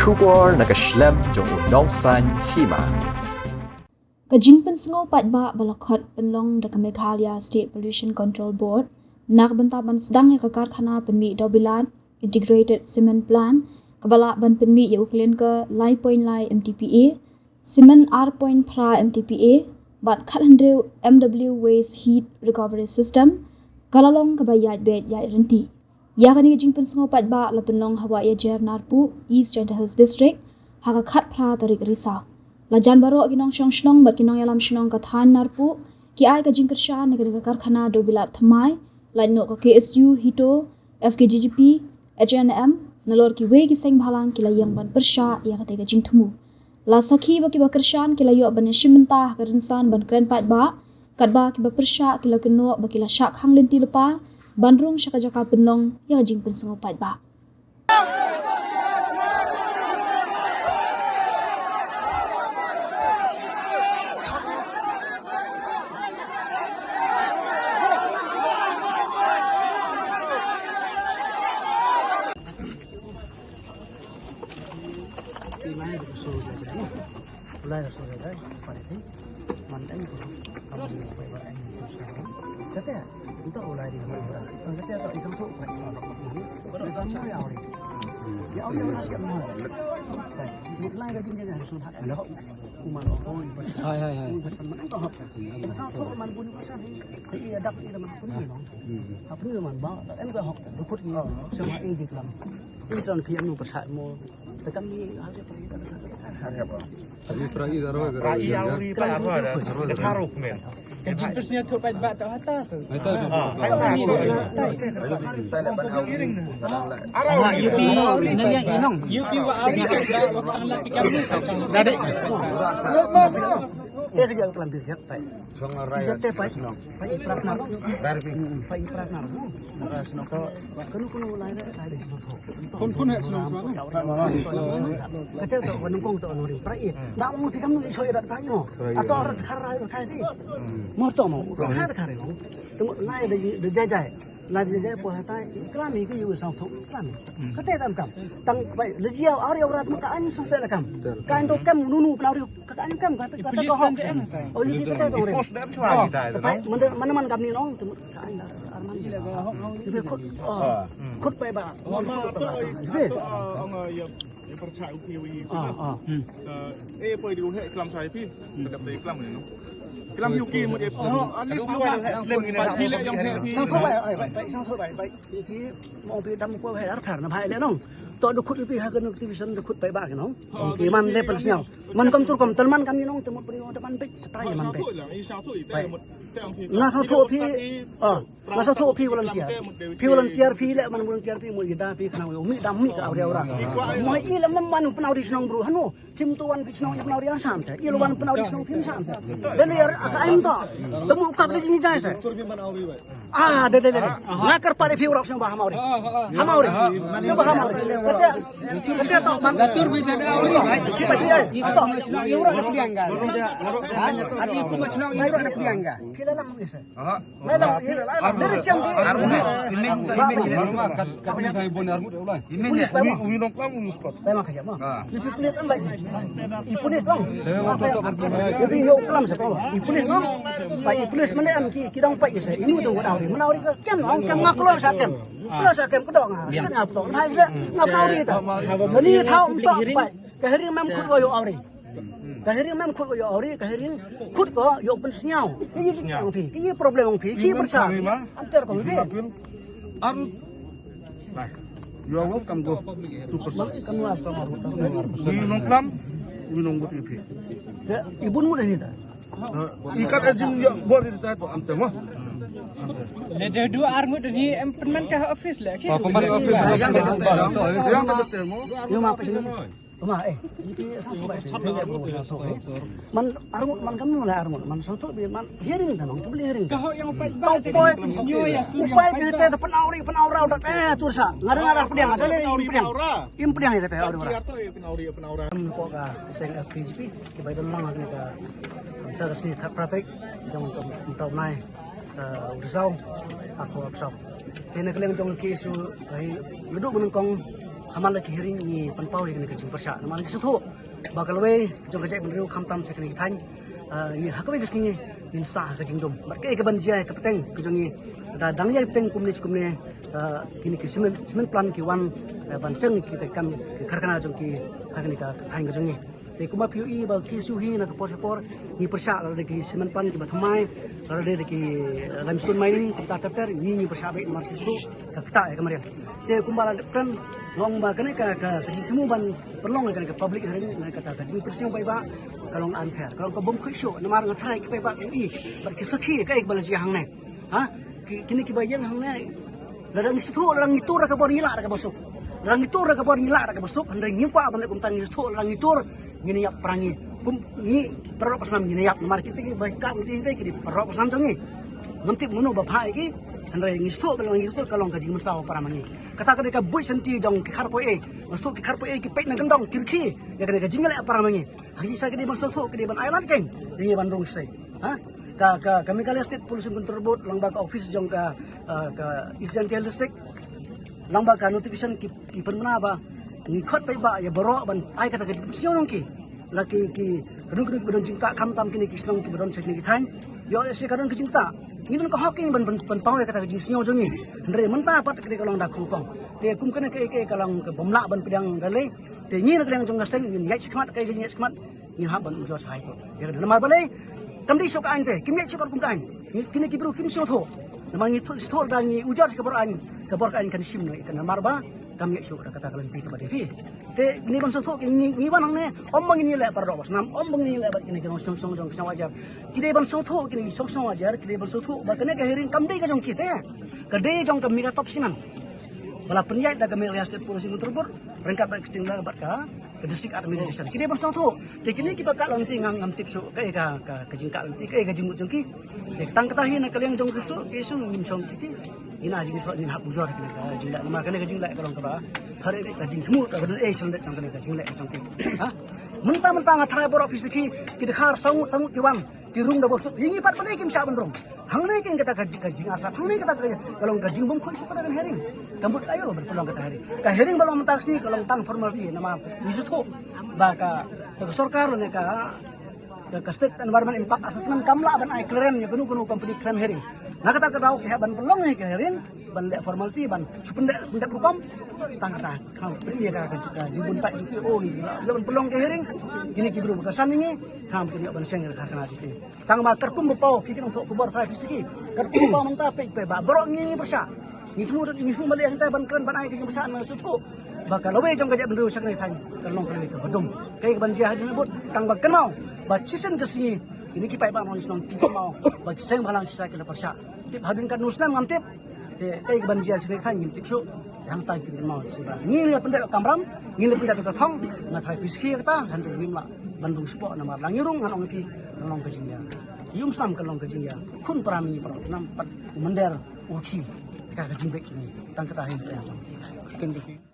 Shubor nakaslem jong unong san hima. Kajing pensengau patba balakot penlong dekat Meghalaya State Pollution Control Board nak bentaban sedang yang karkhana penmi Dobilat Integrated Cement Plant kebala ban penmi ya uklen ke lai point lai MTPA cement R point pra MTPA bat 400 MW waste heat recovery system kalalong kebayat bed ya renti ya kani kajing pensengau patba la penlong hawa ya jer narpu East Gentle Hills District haka khat pra tarik risau Lajan baru kinong syong bat kinong yalam syong kathan narpu ki ai ka jingkersha negara karkhana Dobilat thamai lain no ka KSU hito FKGGP HNM nalor ki we ki seng bhalang ki layang ban persha ya ka jing thumu la sakhi ba ki bakershan ki layo ban shimenta ka rinsan ban kren pat ba katba ki ba persha ki la keno ba ki la syak hang lenti lepa bandrung syaka jaka penlong ya jing pensengo pat ba Mulai rasul ada, pada itu mantan itu kamu boleh buat ini kata ya, itu mulai di mana? Kata ya, isang tu, isang tu ya orang, ya orang orang siapa mana? Mulai dari sini jadi rasul ada umat orang, hai, bersama itu apa? Isang tu man pun pasal ini ada ini man pun ni, apa ni man bang, enggak hok, luput ni, semua ini jelam, ini kan kian mu bersat mu, tekan ni ada pergi Hari apa? Hari peragi daro gara. Rai yauri pa ada. Karuk men. Jimpusnya tu pat bat tak atas. Itu je. Saya lepas awing. UP ini yang inong. UP wa ari ka wa anak ikan. Dadek. Kerja kelam siap pak. Song rai. Kita pak. Pak Pratnar. Dari pi. Pak Pratnar. Senoko. Kuno mulai ada senoko. Kun hak senang. Kata tu menungkung tu nuri. Prai. Dak mau tikam nu iso irat kai mo. Atau orang karai kai ni. Morto mo. Karai kai mo. Tunggu lai de jajai. Lai de jajai po hatai. Kelami ke yu sang tu. Kelami. Kata tam kam. Tang pai lejiau ari orang muka an sang tu kam. Kain tu kam nunu penari kata an kam kata kau hok. Oh ini kata tu orang. Pos dah suara kita. Tapi mana kam ni nong tu kain arman. Jadi kut pai ba. Percaya UPW apa itu hek kelam saya pi tetap dari kelam ni kelam UK mo dia anis luar slim ni nak pilih yang hek pi sang thôi bai mau pi dam ko hai ar khar na bhai le nong to du khut pi ha kan activation du khut pai ba ke nong ki man le pel siao man kom tur kom telman kam ni nong temut pri depan pik spray man pe na sa tho pi na sa tho pi volunteer pi le man volunteer pi mo ida pi kana mi dam mi ka auria ora mo i le man penau di snong bro hanu tim tuan pi snong penau di asam ta i luan penau di snong tim sam ta dan ya aka aim ta temu kap le ni jai sa de ngakar pare pi ora snong ba hamauri coba hamauri kata to man Tur bi ada auri. kita dia to Euro nak piangga. Hanya tu ati ku macam euro nak piangga. kila lang mo isa melang dari siang di Kami saya bon armut ulang. Ini ni winong kelam muskot. memang kerja mah ipunis ambai ipunis bang jadi yo kelam siapa ipunis bang pak ipunis mana am kidang pak isa ini tu menawari ke kem ang kem ngaklor sa kem keluar sa kem kedong sen apa tu hai se ngapawari ta ni thau untuk pak kahiri mam khut yo awri kahiri mam khut yo awri kahiri khut ko yo pen senyau ini yang pi ini problem ang pi ki bersa antar ko pi Arut. Nah, you are welcome go. Tu persen. kamu apa Winong kelam, winong gut ipi. ibu mu dah ni ta Ikat ajin ya boleh ditahan tu ante mah. Ada dua armut ni empenman ke office lah. Pemain office Yang ada temo. yo ma pe ma ini satu baik man armut man kamu lah armut man satu bi man hearing tanong tu beli hearing Kau yang pat bat tadi senyo ya sur upai kita penauri udah tu sa ngada pedang ada le pedang ni kata orang orang ko ka seng FPGP ke bai dong lang ni ka kita kasi praktek jong untuk nai risau aku workshop kena keleng jong kesu ai duduk menengkong hamal lagi hearing ni penpau yang kena persya nama lagi sutu bakal we jong kajak benriu kamtam sekali than ni hakwe kesini ni sah ke jingdom berkai ke banjia ke peteng ke jongi da dangya peteng kumni kini ke semen plan ki wan banseng kita kan karkana jong ki hakni ka than ke jongi te kuma PUE ba ki suhi na ke por ni persya la de ki semen plan ki bathamai la de ki limestone mining kita terter ni persya be mar situ ka kata ya kemarin te kumbala kan long ba kene ka jimu ban perlong ka public hari ni kata jimu persiang bai ba kalong unfair kalong ka bom khusyuk namar ngathrai ki bai ba ki bar ki sakhi ka ek balaji hang ne ha kini ki bayang hang ne larang situ larang itu ra ka bor ngila ra ka bosuk larang itu ra ka bor ngila ra ka bosuk handai ngimpa ban kum tang situ larang itu ngini yap perangi kum ni perok pasam ngini yap namar kita ki bai ka ngi ki perok pasam jangi ngantip munu ba phai ki handai ngi situ larang itu kalong ka jimu saw para mangi kata ka bui senti jong ki kharpo e mastu ki kharpo e ki pek na gendong kirki ya kena ka jingle para mangi hagi sa ke di masuk tu ke di ban island keng di bandung sai ha ka kami kali state pollution control board lang ba ka office jong ka Eastern Jail District lang ba ka notification ki permana ba ngkhot pe ba ya baro ban ai kata ka sio nong ki laki ki kadung bedon jingka kamtam kini ki snong ki bedon sekni ki than yo se kadung ki jingta ngidan ko hawking ban pau ya kata jing sinyo jongi ndre menta pat ke kalong da khongpong te kum kana ke kalong ke bomla ban pedang dale te ngi nak jong gaseng ngi yai sikmat ke ngi sikmat ngi ha ban ujo sai to ya na mar bale kam di sok an te kim yai sok kum kan kini ki bru kim sio tho namang ngi tho da ngi ujo ke bor an kan sim no kan mar ba kam yai sok kata kalanti ke bade fi te ni ban sok ngi ban ne ombang ni le par ros nam ombang ni le ba kini ke song song jong sawa jar kide ban sok tho kini song song ajar kide ban sok tho ba kene ke hearing kam dei ka jong kita ka dei jong ka mira top sinan bala penyai da kami Riau State Pollution Control Board rengkat ba kising la bat ka ke district administration kide ban sok tho te kini ki ba ka lang ti ngam tip so ka jingka lang ti ka jingmut jong ki te tang katahin na kaleng jong kesu kesu ngim song ki ina jing so ni hak bujor kini ka jingla nama kene ka jingla kalong ka ba hari ka jing semu ka ben sendet jong kene ka jingla jong ki ha mentah-mentah ngathrai bor office ki khar sang ki wan ki rung da bosuk yingi pat pale kim sa ban rong hang nei king kata ka jing asap hang nei kata kalong ka jing bom khoi suka dan herring kambut ayo berpeluang kata herring ka herring balong taksi kalong tang formality nama misutho ba ka sarkar ne ka state environment impact assessment kamla ban ai clearance ya gunu company claim herring na kata ka daw ki ban pelong ni ka herring ban le formality ban supenda hukum tang kata kam ini ka jimbun pak jiki oh ni ban pelong ka herring kini ki bro bekasan ni kam kini ban seng ka kana jiki tang ma kerkum bepau fikir untuk kubur saya fisiki kerkum bepau menta pe ba bro ni bersya ni semua mali yang ban keren ban ai ke besar na sutu bakal lobe jong kajak benru sakni than kalong kali ke badum kai ban jia hadin bot tang ba kenau ba cisen ke sini ini ki pai ba non snong ki mau ba seng balang sisa ke persya tip hadin kan nusnan ngantip te kai ban jia sini than ngim tip su yang tai ki mau sira ni le pendak kamram ni le pendak ka thong na thai piski kata handu ngimla bandung supo na mar langirung ngan ong pi kalong ke jingya yum sam kalong ke jingya kun parami par nampat mender uki ka jingbek ni tang kata hin ya